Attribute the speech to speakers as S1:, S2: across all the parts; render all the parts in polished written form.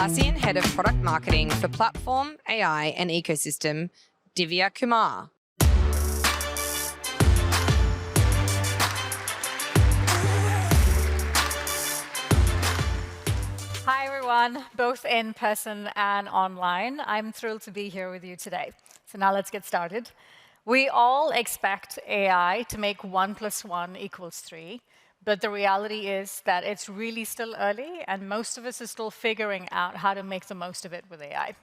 S1: Atlassian Head of Product Marketing for Platform, AI and Ecosystem, Divya Kumar.
S2: Hi, everyone, both in person and online. I'm thrilled to be here with you today. So now let's get started. We all expect AI to make 1 + 1 = 3, but the reality is that it's really still early, and most of us are still figuring out how to make the most of it with AI.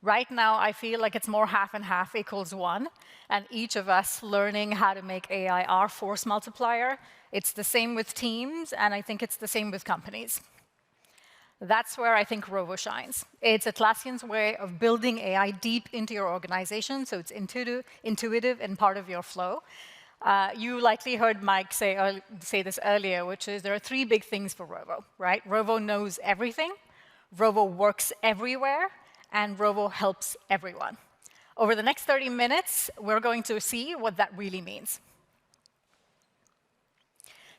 S2: Right now, I feel like it's more half and half = 1, and each of us learning how to make AI our force multiplier. It's the same with teams, and I think it's the same with companies. That's where I think Rovo shines. It's Atlassian's way of building AI deep into your organization, so it's intuitive and part of your flow. You likely heard Mike say this earlier, which is there are 3 big things for Rovo, right? Rovo knows everything, Rovo works everywhere, and Rovo helps everyone. Over the next 30 minutes, we're going to see what that really means.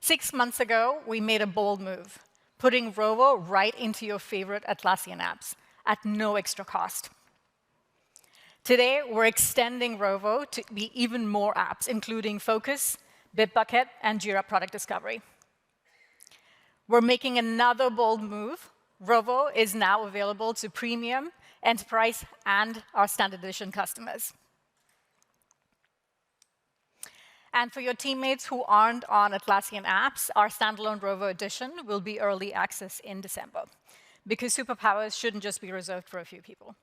S2: 6 months ago, we made a bold move, putting Rovo right into your favorite Atlassian apps at no extra cost. Today, we're extending Rovo to be even more apps, including Focus, Bitbucket, and Jira Product Discovery. We're making another bold move. Rovo is now available to Premium, Enterprise, and our Standard Edition customers. And for your teammates who aren't on Atlassian apps, our standalone Rovo edition will be early access in December, because superpowers shouldn't just be reserved for a few people.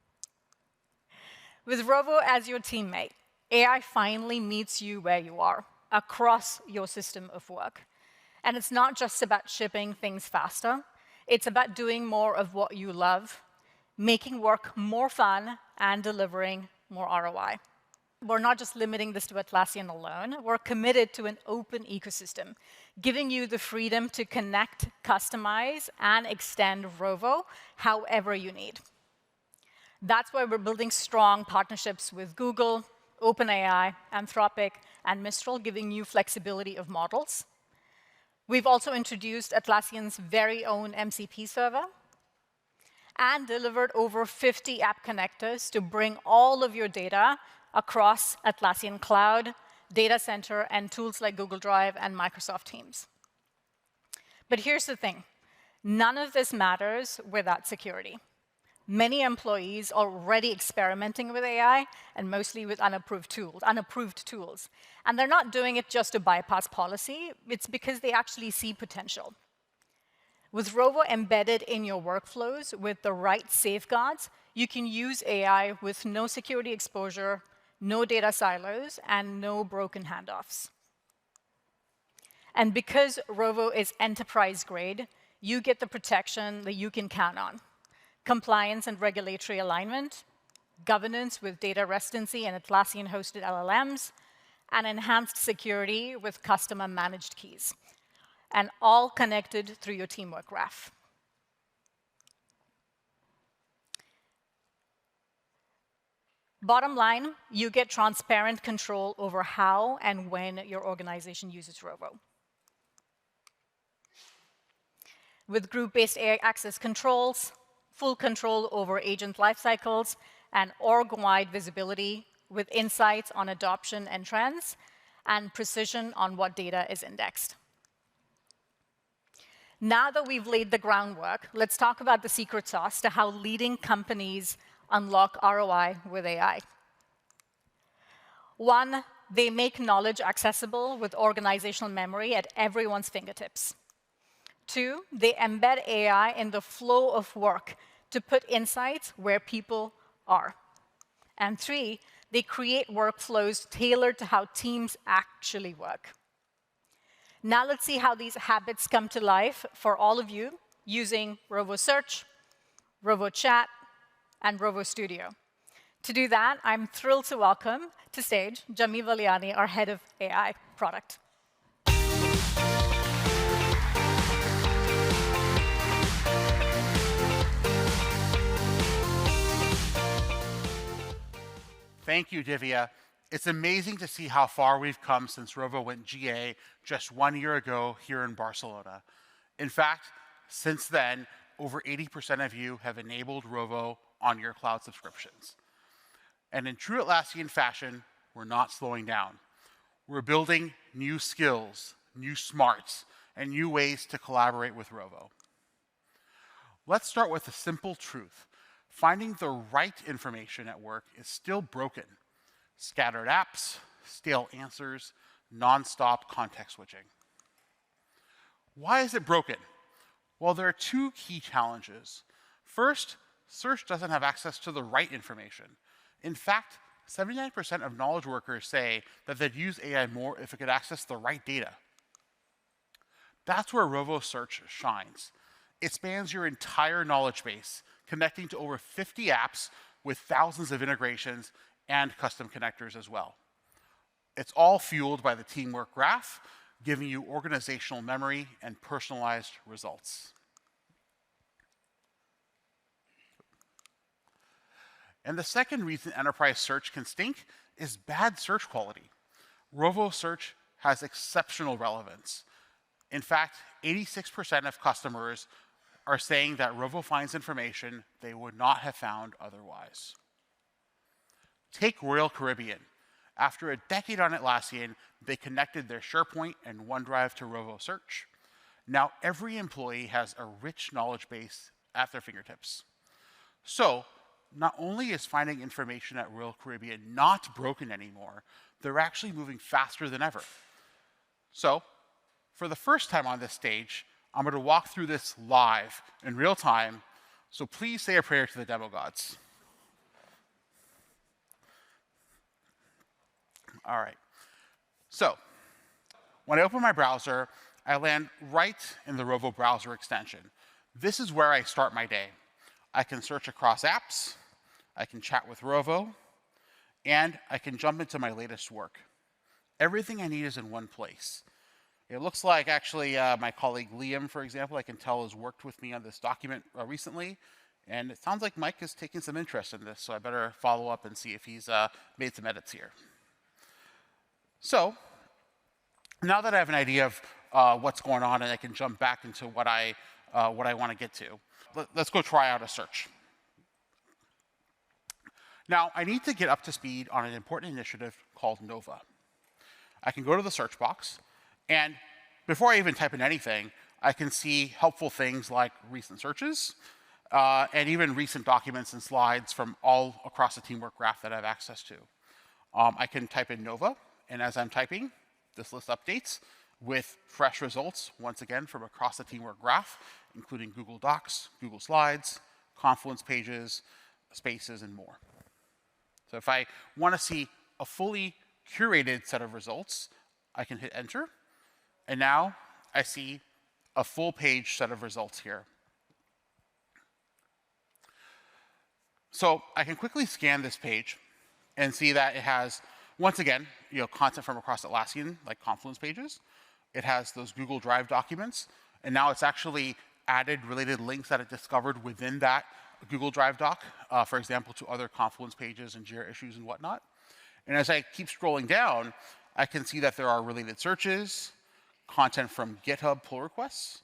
S2: With Rovo as your teammate, AI finally meets you where you are, across your system of work. And it's not just about shipping things faster. It's about doing more of what you love, making work more fun, and delivering more ROI. We're not just limiting this to Atlassian alone. We're committed to an open ecosystem, giving you the freedom to connect, customize, and extend Rovo however you need. That's why we're building strong partnerships with Google, OpenAI, Anthropic, and Mistral, giving you flexibility of models. We've also introduced Atlassian's very own MCP server and delivered over 50 app connectors to bring all of your data across Atlassian Cloud, Data Center, and tools like Google Drive and Microsoft Teams. But here's the thing. None of this matters without security. Many employees are already experimenting with AI, and mostly with unapproved tools. And they're not doing it just to bypass policy. It's because they actually see potential. With Rovo embedded in your workflows with the right safeguards, you can use AI with no security exposure, no data silos, and no broken handoffs. And because Rovo is enterprise-grade, you get the protection that you can count on. Compliance and regulatory alignment, governance with data residency and Atlassian-hosted LLMs, and enhanced security with customer-managed keys, and all connected through your teamwork graph. Bottom line, you get transparent control over how and when your organization uses Rovo. With group-based AI access controls, full control over agent lifecycles, and org-wide visibility with insights on adoption and trends, and precision on what data is indexed. Now that we've laid the groundwork, let's talk about the secret sauce to how leading companies unlock ROI with AI. 1, they make knowledge accessible with organizational memory at everyone's fingertips. 2, they embed AI in the flow of work to put insights where people are. And 3, they create workflows tailored to how teams actually work. Now let's see how these habits come to life for all of you using Rovo Search, Rovo Chat, and Rovo Studio. To do that, I'm thrilled to welcome to stage Jamie Valiani, our head of AI product.
S3: Thank you, Divya. It's amazing to see how far we've come since Rovo went GA just 1 year ago here in Barcelona. In fact, since then, over 80% of you have enabled Rovo on your cloud subscriptions. And in true Atlassian fashion, we're not slowing down. We're building new skills, new smarts, and new ways to collaborate with Rovo. Let's start with a simple truth. Finding the right information at work is still broken. Scattered apps, stale answers, non-stop context switching. Why is it broken? Well, there are two key challenges. First, search doesn't have access to the right information. In fact, 79% of knowledge workers say that they'd use AI more if it could access the right data. That's where Rovo Search shines. It spans your entire knowledge base, connecting to over 50 apps with thousands of integrations and custom connectors as well. It's all fueled by the Teamwork Graph, giving you organizational memory and personalized results. And the second reason enterprise search can stink is bad search quality. Rovo Search has exceptional relevance. In fact, 86% of customers are saying that Rovo finds information they would not have found otherwise. Take Royal Caribbean. After a decade on Atlassian, they connected their SharePoint and OneDrive to Rovo Search. Now every employee has a rich knowledge base at their fingertips. So, not only is finding information at Royal Caribbean not broken anymore, they're actually moving faster than ever. So, for the first time on this stage, I'm going to walk through this live in real time, so please say a prayer to the demo gods. All right. So, when I open my browser, I land right in the Rovo browser extension. This is where I start my day. I can search across apps, I can chat with Rovo, and I can jump into my latest work. Everything I need is in one place. It looks like actually my colleague Liam, for example, I can tell has worked with me on this document recently, and it sounds like Mike is taking some interest in this, so I better follow up and see if he's made some edits here. So, now that I have an idea of what's going on and I can jump back into what I want to get to, let's go try out a search. Now, I need to get up to speed on an important initiative called Nova. I can go to the search box, and before I even type in anything, I can see helpful things like recent searches, and even recent documents and slides from all across the Teamwork Graph that I have access to. I can type in Nova, and as I'm typing, this list updates with fresh results, once again, from across the Teamwork Graph, including Google Docs, Google Slides, Confluence pages, Spaces, and more. So if I want to see a fully curated set of results, I can hit Enter, and now I see a full page set of results here. So I can quickly scan this page and see that it has, once again, content from across Atlassian, like Confluence pages. It has those Google Drive documents, and now it's actually added related links that it discovered within that Google Drive doc, for example, to other Confluence pages and Jira issues and whatnot. And as I keep scrolling down, I can see that there are related searches, content from GitHub pull requests.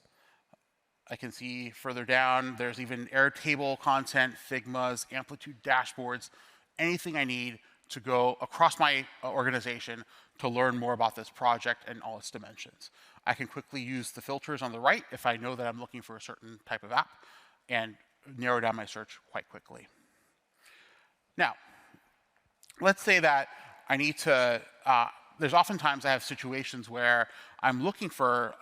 S3: I can see further down, there's even Airtable content, Figmas, Amplitude dashboards, anything I need to go across my organization to learn more about this project and all its dimensions. I can quickly use the filters on the right if I know that I'm looking for a certain type of app and narrow down my search quite quickly. Now, let's say that I need to, there's oftentimes I have situations where I'm looking for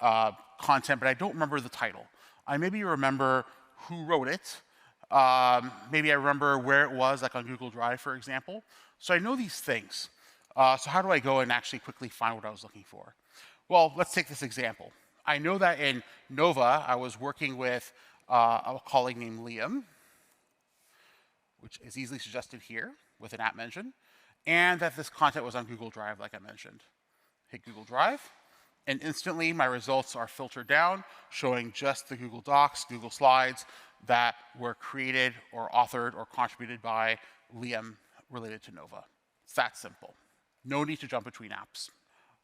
S3: content, but I don't remember the title. I maybe remember who wrote it. Maybe I remember where it was, like on Google Drive, for example. So I know these things. So how do I go and actually quickly find what I was looking for? Well, let's take this example. I know that in Nova, I was working with a colleague named Liam, which is easily suggested here with an app mention, and that this content was on Google Drive, like I mentioned. Hit Google Drive, and instantly my results are filtered down, showing just the Google Docs, Google Slides that were created or authored or contributed by Liam related to Nova. It's that simple. No need to jump between apps.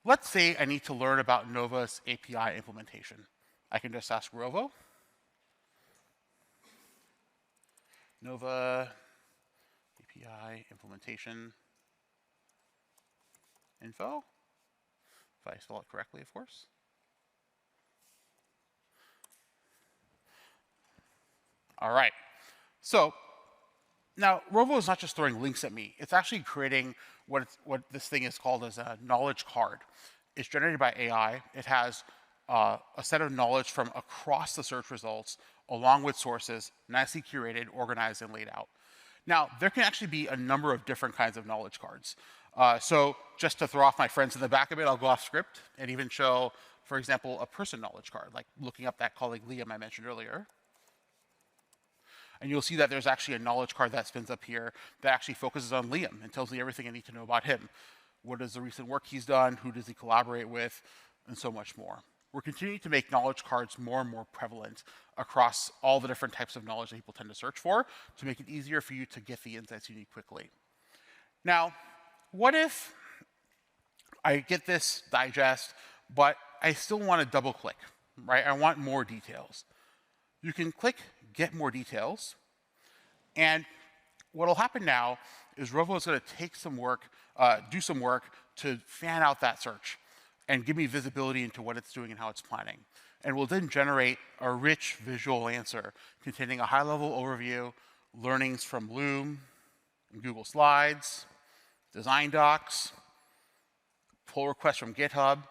S3: Let's say I need to learn about Nova's API implementation. I can just ask Rovo. Nova API implementation info, if I spell it correctly, of course. All right. So now Rovo is not just throwing links at me. It's actually creating what this thing is called as a knowledge card. It's generated by AI. It has a set of knowledge from across the search results, along with sources, nicely curated, organized, and laid out. Now, there can actually be a number of different kinds of knowledge cards. So just to throw off my friends in the back a bit, I'll go off script and even show, for example, a person knowledge card, like looking up that colleague Liam I mentioned earlier. And you'll see that there's actually a knowledge card that spins up here that actually focuses on Liam and tells me everything I need to know about him. What is the recent work he's done? Who does he collaborate with? And so much more. We're continuing to make knowledge cards more and more prevalent across all the different types of knowledge that people tend to search for to make it easier for you to get the insights you need quickly. Now, what if I get this digest, but I still want to double click, right? I want more details. You can click Get More Details, and what will happen now is Rovo is going to take some work, do some work to fan out that search and give me visibility into what it's doing and how it's planning. And will then generate a rich visual answer containing a high-level overview, learnings from Loom, Google Slides, design docs, pull requests from GitHub.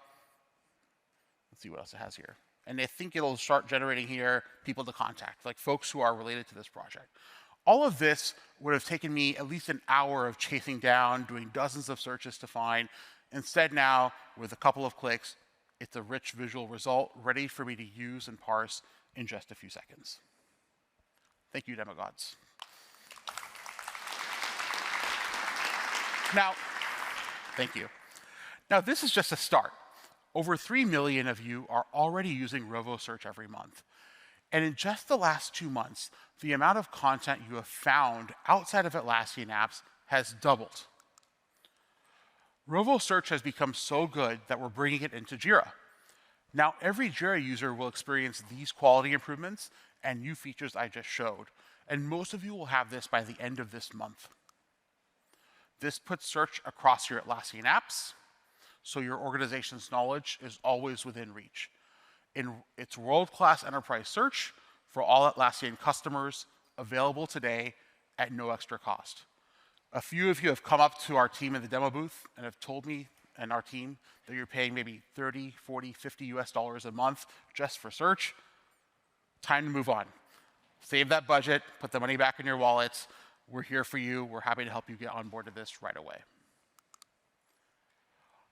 S3: Let's see what else it has here. And I think it'll start generating here people to contact, like folks who are related to this project. All of this would have taken me at least an hour of chasing down, doing dozens of searches to find. Instead now, with a couple of clicks, it's a rich visual result ready for me to use and parse in just a few seconds. Thank you, demigods. Now, thank you. Now, this is just a start. Over 3 million of you are already using Rovo Search every month. And in just the last 2 months, the amount of content you have found outside of Atlassian apps has doubled. Rovo Search has become so good that we're bringing it into Jira. Now, every Jira user will experience these quality improvements and new features I just showed. And most of you will have this by the end of this month. This puts search across your Atlassian apps, so your organization's knowledge is always within reach. It's world-class enterprise search for all Atlassian customers, available today at no extra cost. A few of you have come up to our team in the demo booth and have told me and our team that you're paying maybe 30, 40, 50 US dollars a month just for search. Time to move on. Save that budget, put the money back in your wallets. We're here for you. We're happy to help you get on board to this right away.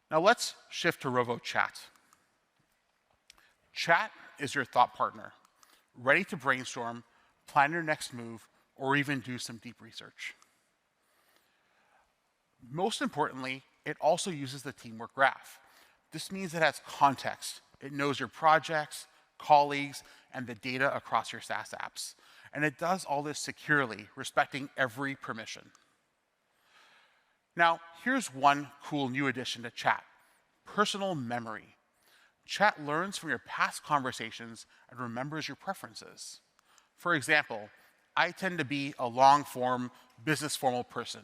S3: Now let's shift to Rovo Chat. Chat is your thought partner, ready to brainstorm, plan your next move, or even do some deep research. Most importantly, it also uses the teamwork graph. This means it has context. It knows your projects, colleagues, and the data across your SaaS apps. And it does all this securely, respecting every permission. Now, here's one cool new addition to Chat: personal memory. Chat learns from your past conversations and remembers your preferences. For example, I tend to be a long-form, business formal person,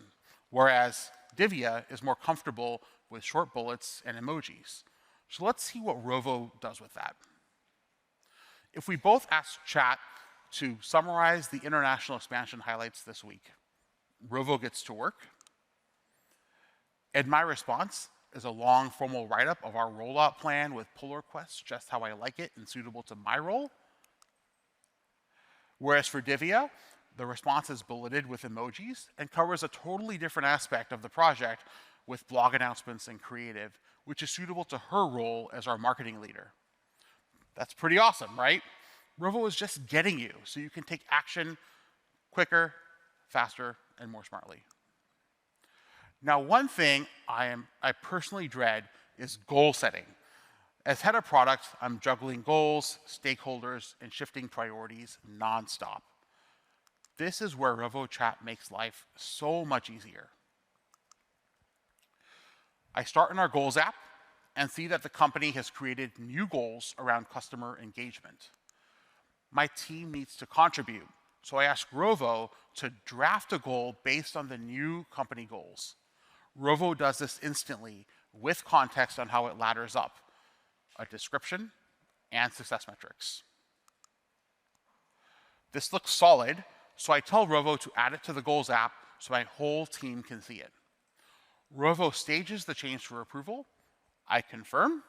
S3: whereas Divya is more comfortable with short bullets and emojis. So let's see what Rovo does with that. If we both ask Chat to summarize the international expansion highlights this week, Rovo gets to work. And my response is a long formal write-up of our rollout plan with pull requests, just how I like it and suitable to my role. Whereas for Divya, the response is bulleted with emojis and covers a totally different aspect of the project with blog announcements and creative, which is suitable to her role as our marketing leader. That's pretty awesome, right? Rovo is just getting you so you can take action quicker, faster, and more smartly. Now, one thing I personally dread is goal setting. As head of product, I'm juggling goals, stakeholders, and shifting priorities nonstop. This is where Rovo Chat makes life so much easier. I start in our goals app and see that the company has created new goals around customer engagement. My team needs to contribute, So I ask Rovo to draft a goal based on the new company goals. Rovo does this instantly with context on how it ladders up, a description, and success metrics. This looks solid, so I tell Rovo to add it to the goals app so my whole team can see it. Rovo stages the change for approval. I confirm,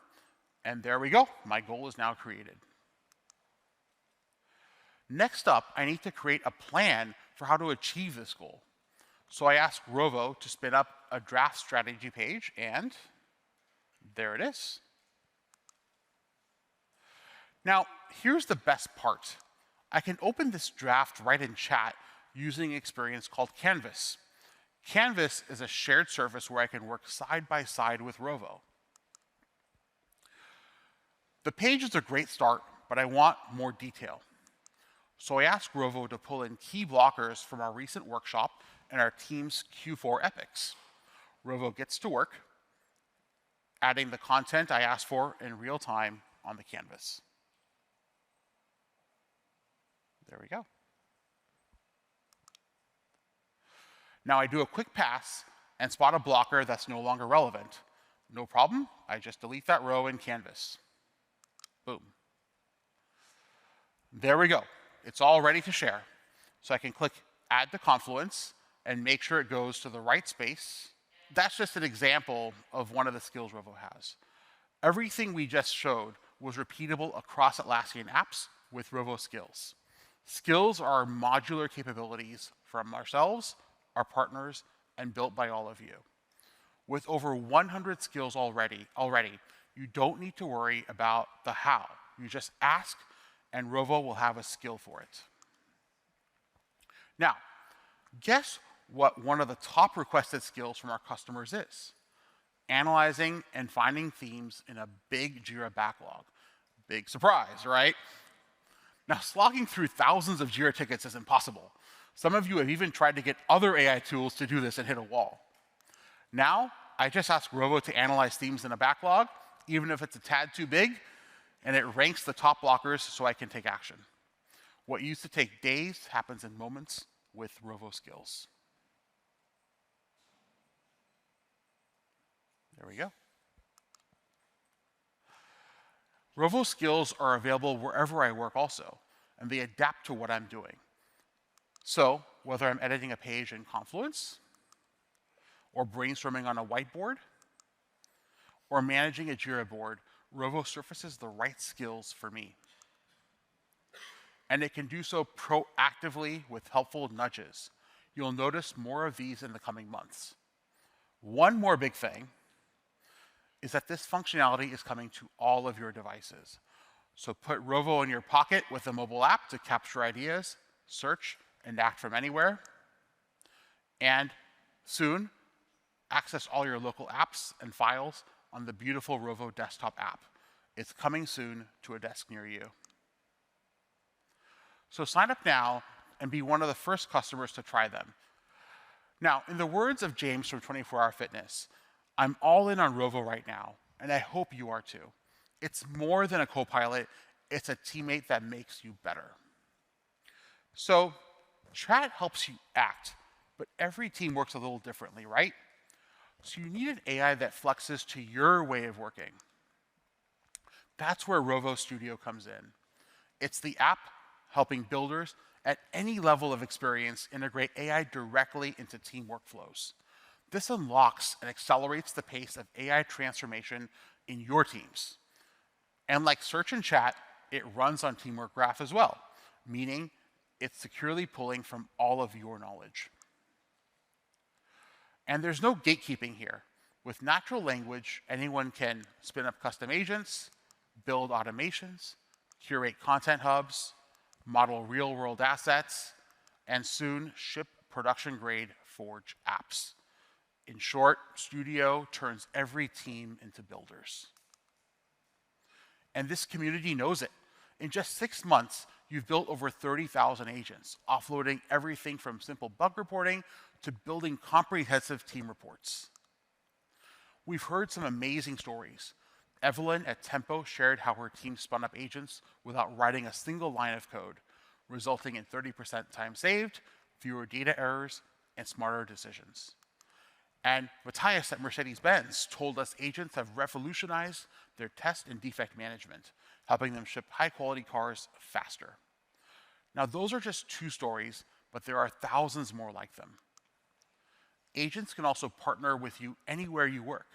S3: and there we go. My goal is now created. Next up, I need to create a plan for how to achieve this goal. So I ask Rovo to spin up a draft strategy page, and there it is. Now, here's the best part. I can open this draft right in chat using an experience called Canvas. Canvas is a shared surface where I can work side by side with Rovo. The page is a great start, but I want more detail. So I asked Rovo to pull in key blockers from our recent workshop and our team's Q4 epics. Rovo gets to work, adding the content I asked for in real time on the canvas. There we go. Now I do a quick pass and spot a blocker that's no longer relevant. No problem, I just delete that row in Canvas. Boom. There we go. It's all ready to share. So I can click Add to Confluence and make sure it goes to the right space. That's just an example of one of the skills Rovo has. Everything we just showed was repeatable across Atlassian apps with Rovo skills. Skills are modular capabilities from ourselves, our partners, and built by all of you. With over 100 skills already, you don't need to worry about the how. You just ask, and Rovo will have a skill for it. Now, guess what one of the top requested skills from our customers is? Analyzing and finding themes in a big Jira backlog. Big surprise, right? Now, slogging through thousands of Jira tickets is impossible. Some of you have even tried to get other AI tools to do this and hit a wall. Now, I just ask Rovo to analyze themes in a backlog, even if it's a tad too big, and it ranks the top blockers so I can take action. What used to take days happens in moments with Rovo skills. There we go. Rovo skills are available wherever I work also, and they adapt to what I'm doing. So whether I'm editing a page in Confluence, or brainstorming on a whiteboard, or managing a Jira board, Rovo surfaces the right skills for me. And it can do so proactively with helpful nudges. You'll notice more of these in the coming months. One more big thing is that this functionality is coming to all of your devices. So put Rovo in your pocket with a mobile app to capture ideas, search, and act from anywhere. And soon, access all your local apps and files on the beautiful Rovo desktop app. It's coming soon to a desk near you. So sign up now and be one of the first customers to try them. Now, in the words of James from 24 Hour Fitness, I'm all in on Rovo right now, and I hope you are too. It's more than a co-pilot, it's a teammate that makes you better. So, chat helps you act, but every team works a little differently, right? So you need an AI that flexes to your way of working. That's where Rovo Studio comes in. It's the app helping builders at any level of experience integrate AI directly into team workflows. This unlocks and accelerates the pace of AI transformation in your teams. And like search and chat, it runs on Teamwork Graph as well, meaning it's securely pulling from all of your knowledge. And there's no gatekeeping here. With natural language, anyone can spin up custom agents, build automations, curate content hubs, model real-world assets, and soon ship production-grade Forge apps. In short, Studio turns every team into builders. And this community knows it. In just 6 months, you've built over 30,000 agents, offloading everything from simple bug reporting to building comprehensive team reports. We've heard some amazing stories. Evelyn at Tempo shared how her team spun up agents without writing a single line of code. resulting in 30% time saved, fewer data errors, and smarter decisions. And Matthias at Mercedes-Benz told us agents have revolutionized their test and defect management, helping them ship high-quality cars faster. Now, those are just 2 stories, but there are thousands more like them. Agents can also partner with you anywhere you work.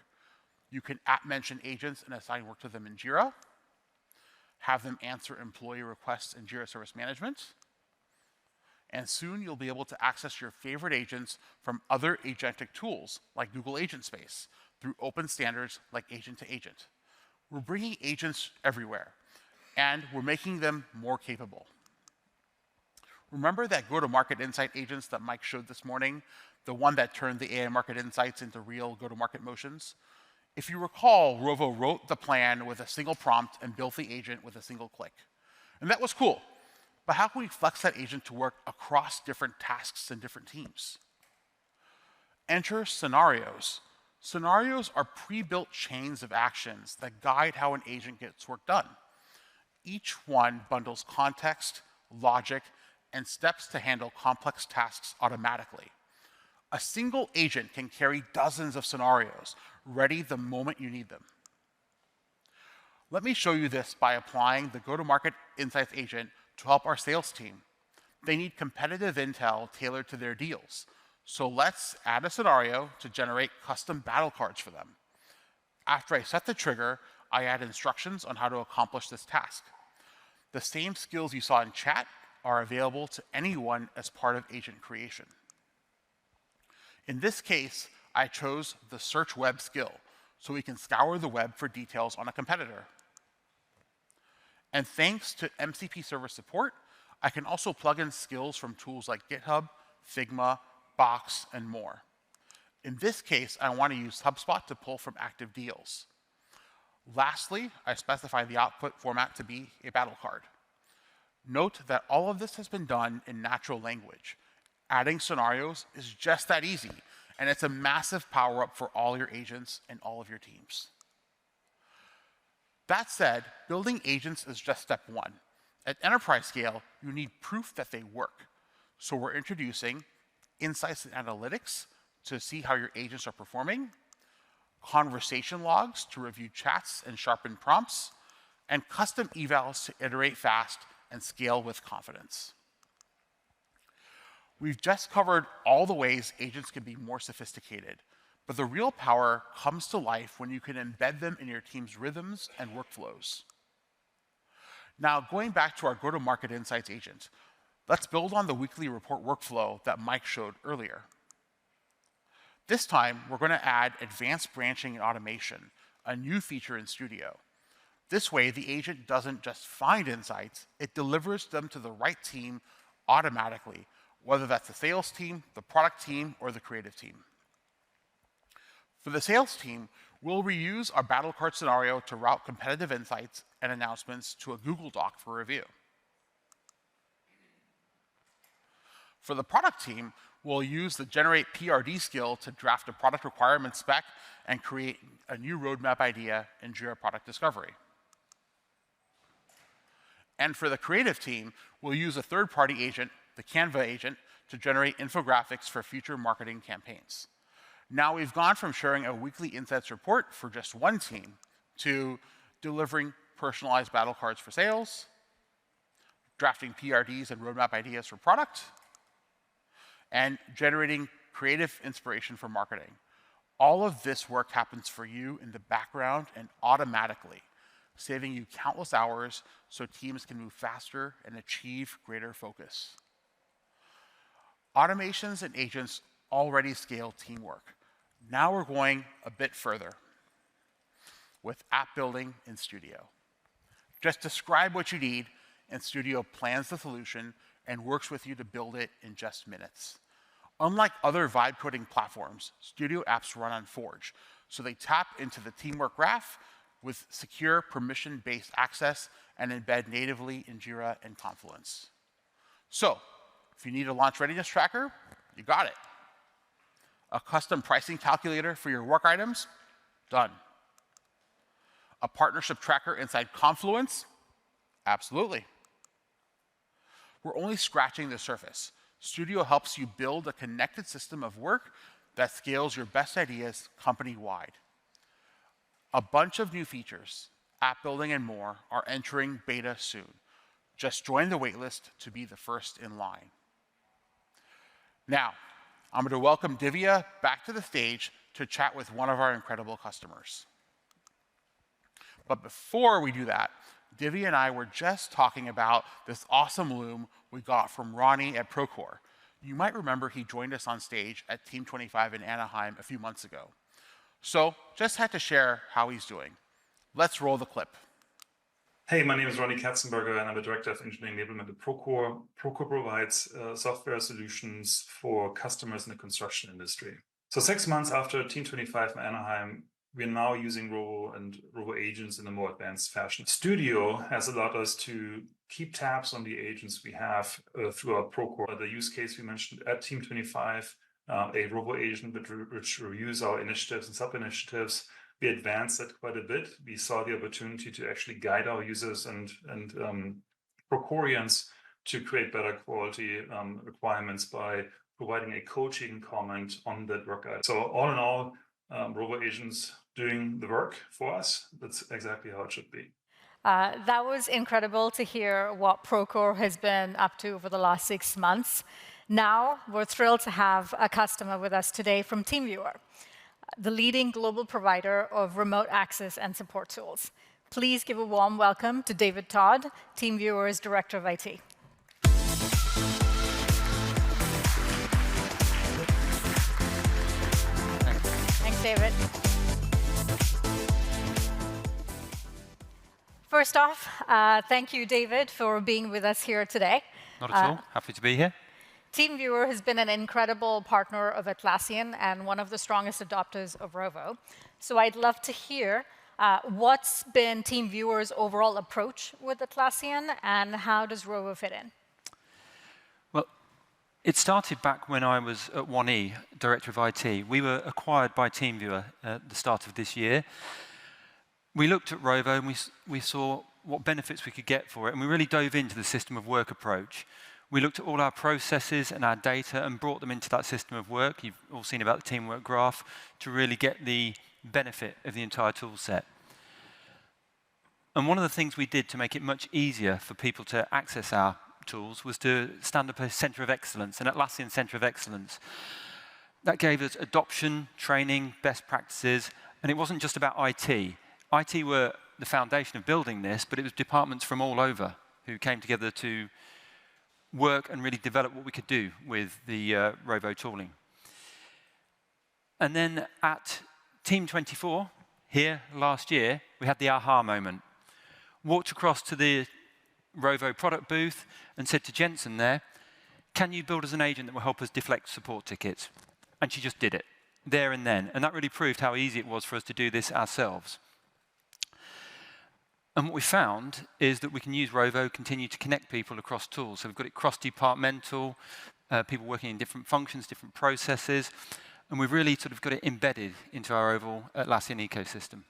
S3: You can mention agents and assign work to them in Jira, have them answer employee requests in Jira Service Management, and soon you'll be able to access your favorite agents from other agentic tools like Google Agent Space through open standards like Agent to Agent. We're bringing agents everywhere, and we're making them more capable. Remember that go-to-market insight agents that Mike showed this morning, the one that turned the AI market insights into real go-to-market motions? If you recall, Rovo wrote the plan with a single prompt and built the agent with a single click. And that was cool. But how can we flex that agent to work across different tasks and different teams? Enter scenarios. Scenarios are pre-built chains of actions that guide how an agent gets work done. Each one bundles context, logic, and steps to handle complex tasks automatically. A single agent can carry dozens of scenarios, ready the moment you need them. Let me show you this by applying the go-to-market insights agent to help our sales team. They need competitive intel tailored to their deals. So let's add a scenario to generate custom battle cards for them. After I set the trigger, I add instructions on how to accomplish this task. The same skills you saw in chat are available to anyone as part of agent creation. In this case, I chose the search web skill, so we can scour the web for details on a competitor. And thanks to MCP server support, I can also plug in skills from tools like GitHub, Figma, Box, and more. In this case, I want to use HubSpot to pull from active deals. Lastly, I specify the output format to be a battle card. Note that all of this has been done in natural language. Adding scenarios is just that easy, and it's a massive power-up for all your agents and all of your teams. That said, building agents is just step 1. At enterprise scale, you need proof that they work. So we're introducing insights and analytics to see how your agents are performing, conversation logs to review chats and sharpen prompts, and custom evals to iterate fast and scale with confidence. We've just covered all the ways agents can be more sophisticated, but the real power comes to life when you can embed them in your team's rhythms and workflows. Now, going back to our go-to-market insights agent, let's build on the weekly report workflow that Mike showed earlier. This time, we're going to add advanced branching and automation, a new feature in Studio. This way, the agent doesn't just find insights, it delivers them to the right team automatically, whether that's the sales team, the product team, or the creative team. For the sales team, we'll reuse our battle card scenario to route competitive insights and announcements to a Google Doc for review. For the product team, we'll use the generate PRD skill to draft a product requirement spec and create a new roadmap idea in Jira Product Discovery. And for the creative team, we'll use a third-party agent, the Canva agent, to generate infographics for future marketing campaigns. Now we've gone from sharing a weekly insights report for just one team to delivering personalized battle cards for sales, drafting PRDs and roadmap ideas for product, and generating creative inspiration for marketing. All of this work happens for you in the background and automatically, saving you countless hours so teams can move faster and achieve greater focus. Automations and agents already scale teamwork. Now we're going a bit further with app building in Studio. Just describe what you need, and Studio plans the solution and works with you to build it in just minutes. Unlike other vibe coding platforms, Studio apps run on Forge, so they tap into the teamwork graph with secure permission-based access and embed natively in Jira and Confluence. So, if you need a launch readiness tracker, you got it. A custom pricing calculator for your work items? Done. A partnership tracker inside Confluence? Absolutely. we're only scratching the surface. Studio helps you build a connected system of work that scales your best ideas company-wide. A bunch of new features, app building and more, are entering beta soon. Just join the waitlist to be the first in line. Now, I'm going to welcome Divya back to the stage to chat with one of our incredible customers. But before we do that, Divya and I were just talking about this awesome loom we got from Ronnie at Procore. You might remember he joined us on stage at Team 25 in Anaheim a few months ago. So just had to share how he's doing. Let's roll the clip.
S4: Hey, my name is Ronnie Katzenberger, and I'm the Director of Engineering Enablement at Procore. Procore provides software solutions for customers in the construction industry. So 6 months after Team 25 in Anaheim, we're now using Rovo and Rovo agents in a more advanced fashion. Studio has allowed us to keep tabs on the agents we have throughout Procore. The use case we mentioned at Team 25, a Rovo agent which reviews our initiatives and sub-initiatives. We advanced that quite a bit. We saw the opportunity to actually guide our users and Procorians to create better quality requirements by providing a coaching comment on that work item. So all in all, Rovo agents doing the work for us. That's exactly how it should be.
S2: That was incredible to hear what Procore has been up to over the last 6 months. Now, we're thrilled to have a customer with us today from TeamViewer, the leading global provider of remote access and support tools. Please give a warm welcome to David Todd, TeamViewer's Director of IT. Thanks, David. First off, thank you, David, for being with us here today.
S5: Not at all. Happy to be here.
S2: TeamViewer has been an incredible partner of Atlassian and one of the strongest adopters of Rovo. So I'd love to hear what's been TeamViewer's overall approach with Atlassian and how does Rovo fit in?
S5: Well, it started back when I was at 1E, Director of IT. We were acquired by TeamViewer at the start of this year. We looked at Rovo and we saw what benefits we could get for it, and we really dove into the system of work approach. We looked at all our processes and our data and brought them into that system of work. You've all seen about the teamwork graph to really get the benefit of the entire tool set. And one of the things we did to make it much easier for people to access our tools was to stand up a Center of Excellence, an Atlassian Center of Excellence. That gave us adoption, training, best practices, and it wasn't just about IT. IT were the foundation of building this, but it was departments from all over who came together to work and really develop what we could do with the Rovo tooling. And then at Team 24, here last year, we had the aha moment. Walked across to the Rovo product booth and said to Jensen there, can you build us an agent that will help us deflect support tickets? And she just did it, there and then. And that really proved how easy it was for us to do this ourselves. And what we found is that we can use Rovo, continue to connect people across tools. So we've got it cross-departmental, people working in different functions, different processes, and we've really sort of got it embedded into our overall Atlassian ecosystem.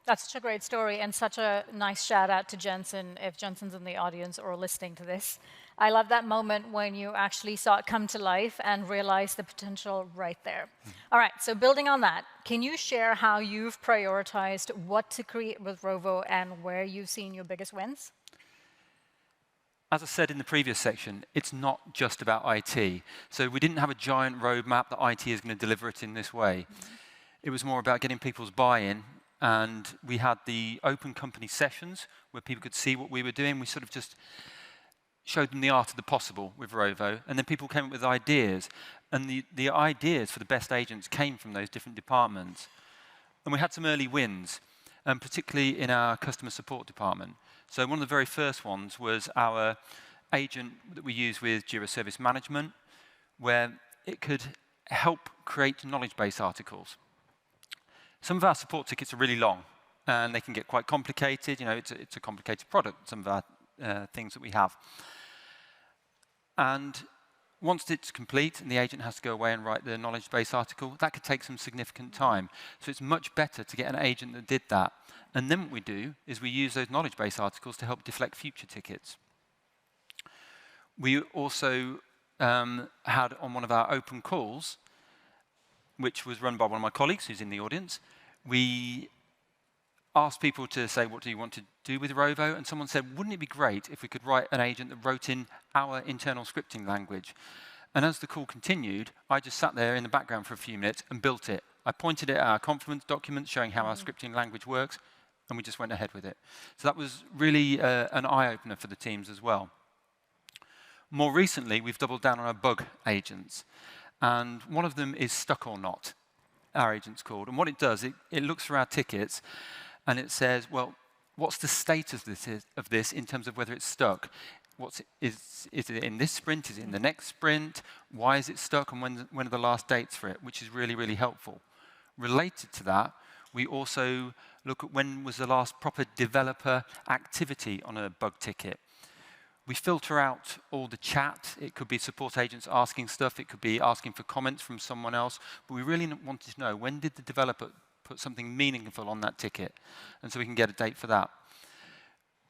S2: That's such a great story and such a nice shout out to Jensen, if Jensen's in the audience or listening to this. I love that moment when you actually saw it come to life and realized the potential right there. All right, so building on that, can you share how you've prioritized what to create with Rovo and where you've seen your biggest wins?
S5: As I said in the previous section, it's not just about IT. So we didn't have a giant roadmap that IT is going to deliver it in this way. It was more about getting people's buy-in, and we had the open company sessions where people could see what we were doing. We sort of just showed them the art of the possible with Rovo, and then people came up with ideas, and the ideas for the best agents came from those different departments. And we had some early wins, particularly in our customer support department. So one of the very first ones was our agent that we use with Jira Service Management, where it could help create knowledge base articles. Some of our support tickets are really long, and they can get quite complicated. You know, it's a complicated product, some of our things that we have. And once it's complete and the agent has to go away and write the knowledge base article, that could take some significant time. So it's much better to get an agent that did that. And then what we do is we use those knowledge base articles to help deflect future tickets. We also had on one of our open calls, which was run by one of my colleagues who's in the audience, we asked people to say, what do you want to do with Rovo? And someone said, wouldn't it be great if we could write an agent that wrote in our internal scripting language? And as the call continued, I just sat there in the background for a few minutes and built it. I pointed it at our confluence document showing how our scripting language works, and we just went ahead with it. So that was really an eye-opener for the teams as well. More recently, we've doubled down on our bug agents. And one of them is Stuck or Not, our agent's called. And what it does, it looks through our tickets, and it says, well, what's the status of this in terms of whether it's stuck? Is it in this sprint? Is it in the next sprint? Why is it stuck? And when are the last dates for it? Which is really, really helpful. Related to that, we also look at when was the last proper developer activity on a bug ticket. We filter out all the chat. It could be support agents asking stuff. It could be asking for comments from someone else. But we really wanted to know, when did the developer put something meaningful on that ticket? And so we can get a date for that.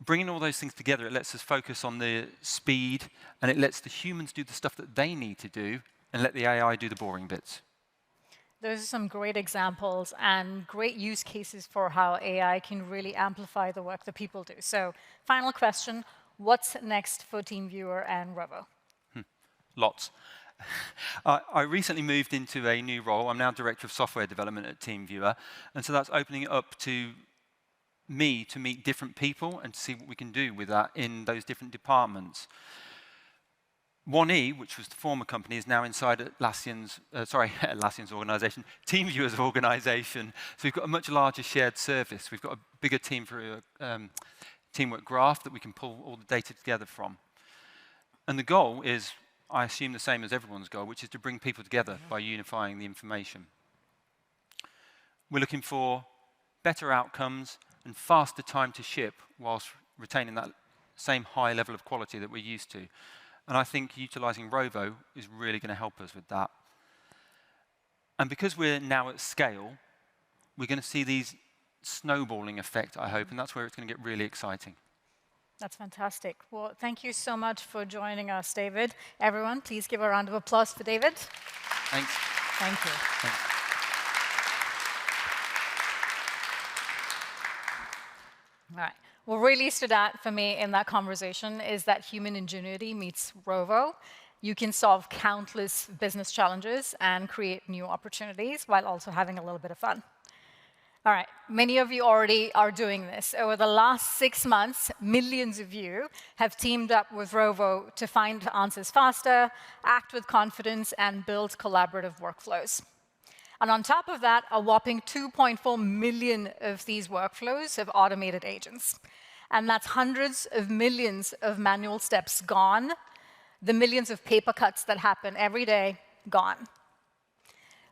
S5: Bringing all those things together, it lets us focus on the speed, and it lets the humans do the stuff that they need to do, and let the AI do the boring bits.
S2: Those are some great examples and great use cases for how AI can really amplify the work that people do. So, final question. What's next for TeamViewer and Rovo?
S5: Lots. I recently moved into a new role. I'm now Director of Software Development at TeamViewer, and so that's opening it up to me to meet different people and to see what we can do with that in those different departments. 1E, which was the former company, is now inside Atlassian's, Atlassian's organization, TeamViewer's organization. So we've got a much larger shared service. We've got a bigger team for teamwork graph that we can pull all the data together from. And the goal is, I assume, the same as everyone's goal, which is to bring people together by unifying the information. We're looking for better outcomes and faster time to ship whilst retaining that same high level of quality that we're used to. And I think utilizing Rovo is really going to help us with that. And because we're now at scale, we're going to see these snowballing effect, I hope, and that's where it's going to get really exciting.
S2: That's fantastic. Well, thank you so much for joining us, David. Everyone, please give a round of applause for David.
S5: Thanks.
S2: Thank you.
S5: Thanks.
S2: All right. What really stood out for me in that conversation is that human ingenuity meets Rovo. You can solve countless business challenges and create new opportunities while also having a little bit of fun. All right, many of you already are doing this. Over the last 6 months, millions of you have teamed up with Rovo to find answers faster, act with confidence, and build collaborative workflows. And on top of that, a whopping 2.4 million of these workflows have automated agents. And that's hundreds of millions of manual steps gone, the millions of paper cuts that happen every day gone.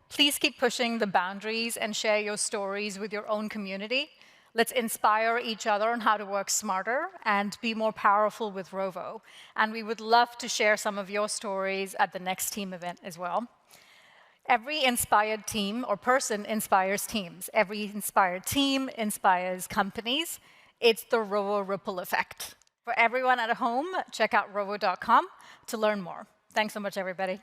S2: Please keep pushing the boundaries and share your stories with your own community. Let's inspire each other on how to work smarter and be more powerful with Rovo. And we would love to share some of your stories at the next team event as well. Every inspired team or person inspires teams. Every inspired team inspires companies. It's the Rovo ripple effect. For everyone at home, check out rovo.com to learn more. Thanks so much, everybody.